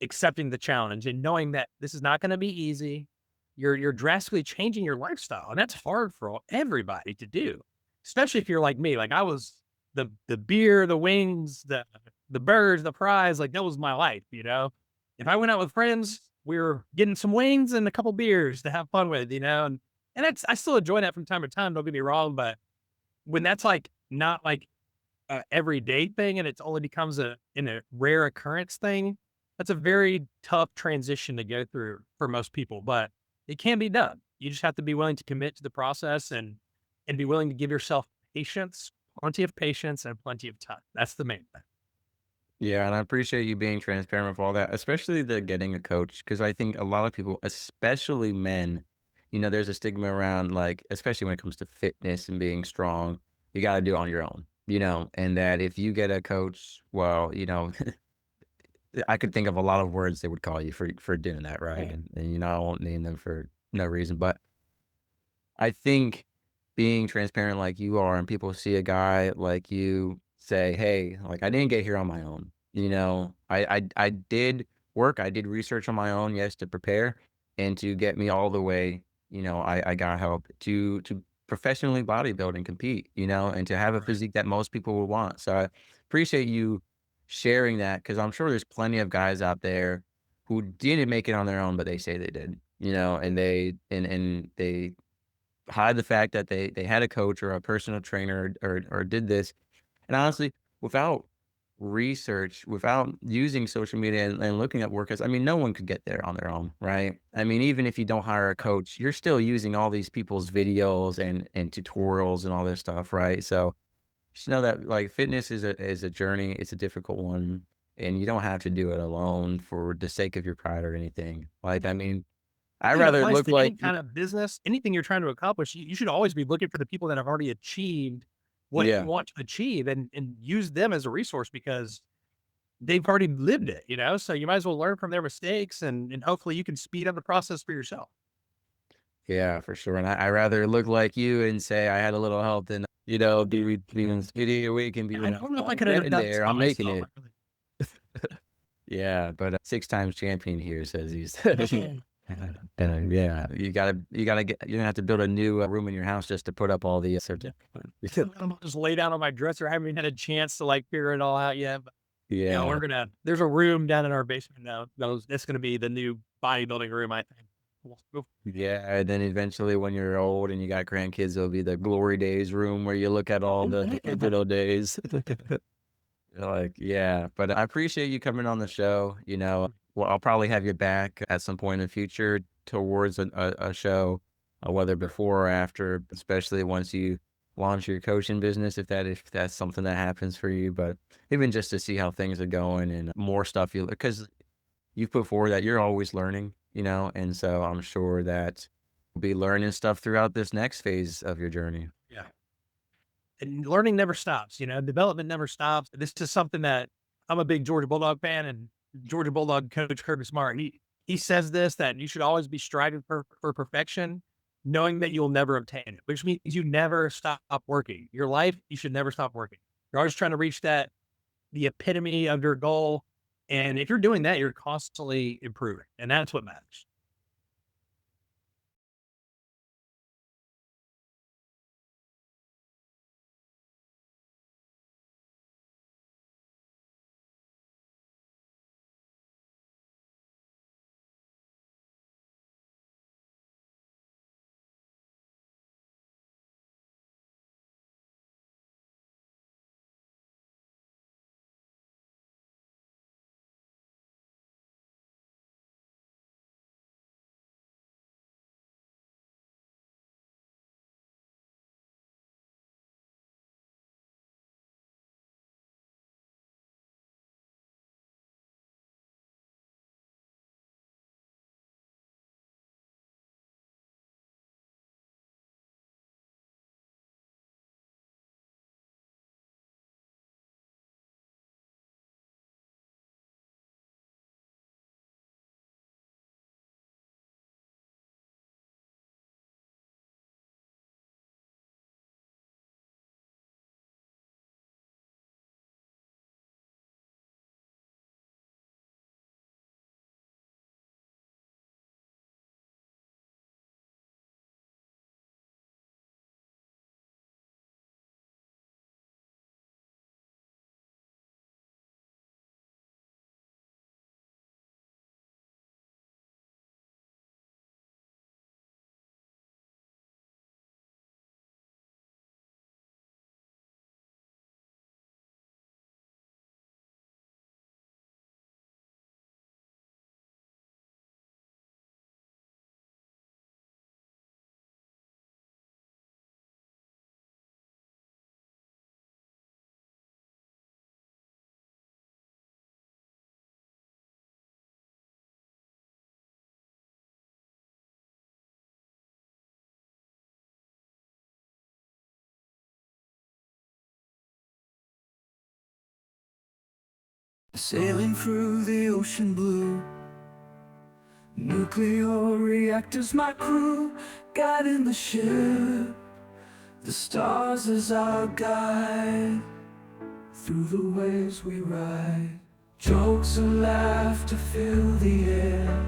accepting the challenge and knowing that this is not going to be easy. You're drastically changing your lifestyle, and that's hard for everybody to do, especially if you're like me. Like I was the beer, the wings, the burgers, the fries, like that was my life, If I went out with friends, we were getting some wings and a couple beers to have fun with, and that's I still enjoy that from time to time, don't get me wrong, but when that's like not like a everyday thing and it only becomes in a rare occurrence thing, that's a very tough transition to go through for most people, but it can be done. You just have to be willing to commit to the process and be willing to give yourself patience, plenty of patience and plenty of time. That's the main thing. Yeah, and I appreciate you being transparent with all that, especially the getting a coach, because I think a lot of people, especially men, there's a stigma around like, especially when it comes to fitness and being strong, you got to do it on your own, and that if you get a coach, well, I could think of a lot of words they would call you for doing that, right? And I won't name them for no reason, but I think being transparent like you are and people see a guy like you say, "Hey, like, I didn't get here on my own." I did work, I did research on my own, yes, to prepare and to get me all the way, I got help to professionally bodybuild and compete, and to have a Right. physique that most people would want. So I appreciate you sharing that because I'm sure there's plenty of guys out there who didn't make it on their own, but they say they did, and they hide the fact that they had a coach or a personal trainer or did this. And honestly, without research, without using social media and looking at workouts, I mean, no one could get there on their own, right? I mean, even if you don't hire a coach, you're still using all these people's videos and tutorials and all this stuff, right? So just know that like fitness is a journey. It's a difficult one. And you don't have to do it alone for the sake of your pride or anything. Like, I mean, I I'd think it rather applies look to any like kind of business, anything you're trying to accomplish. You should always be looking for the people that have already achieved what you yeah. want to achieve and use them as a resource because they've already lived it, you know? So you might as well learn from their mistakes and hopefully you can speed up the process for yourself. Yeah, for sure, and I rather look like you and say I had a little help than, being skinny a week and be I like, don't know if I "I'm could have getting done this there, by I'm making myself. I it." really Yeah, but, 6 times champion here says he's Man, yeah, you're gonna have to build a new, room in your house just to put up all the, I'm gonna just lay down on my dresser. I haven't had a chance to like figure it all out yet. But yeah, Yeah, there's a room down in our basement now. That's gonna be the new bodybuilding room, I think. We'll yeah, and then eventually when you're old and you got grandkids, it'll be the glory days room where you look at all the good old days. Like, yeah, but I appreciate you coming on the show, well, I'll probably have you back at some point in the future towards a show, whether before or after, especially once you launch your coaching business, if that's something that happens for you, but even just to see how things are going and more stuff because you've put forward that you're always learning, and so I'm sure that you'll be learning stuff throughout this next phase of your journey. yeah. And learning never stops, development never stops. This is something that I'm a big Georgia Bulldog fan and Georgia Bulldog coach Kirby Smart. He says this that you should always be striving for perfection, knowing that you'll never obtain it, which means you never stop working. Your life, you should never stop working. You're always trying to reach the epitome of your goal. And if you're doing that, you're constantly improving. And that's what matters. Sailing through the ocean blue, nuclear reactors my crew, guiding the ship, the stars as our guide. Through the waves we ride, jokes and laughter fill the air.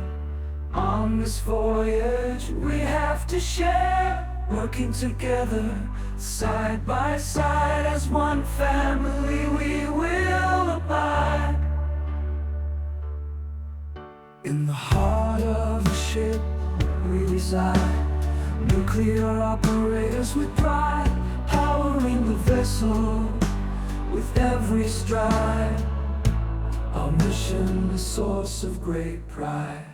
On this voyage we have to share, working together, side by side. As one family we will abide. In the heart of the ship we reside, nuclear operators with pride, powering the vessel with every stride. Our mission, a source of great pride.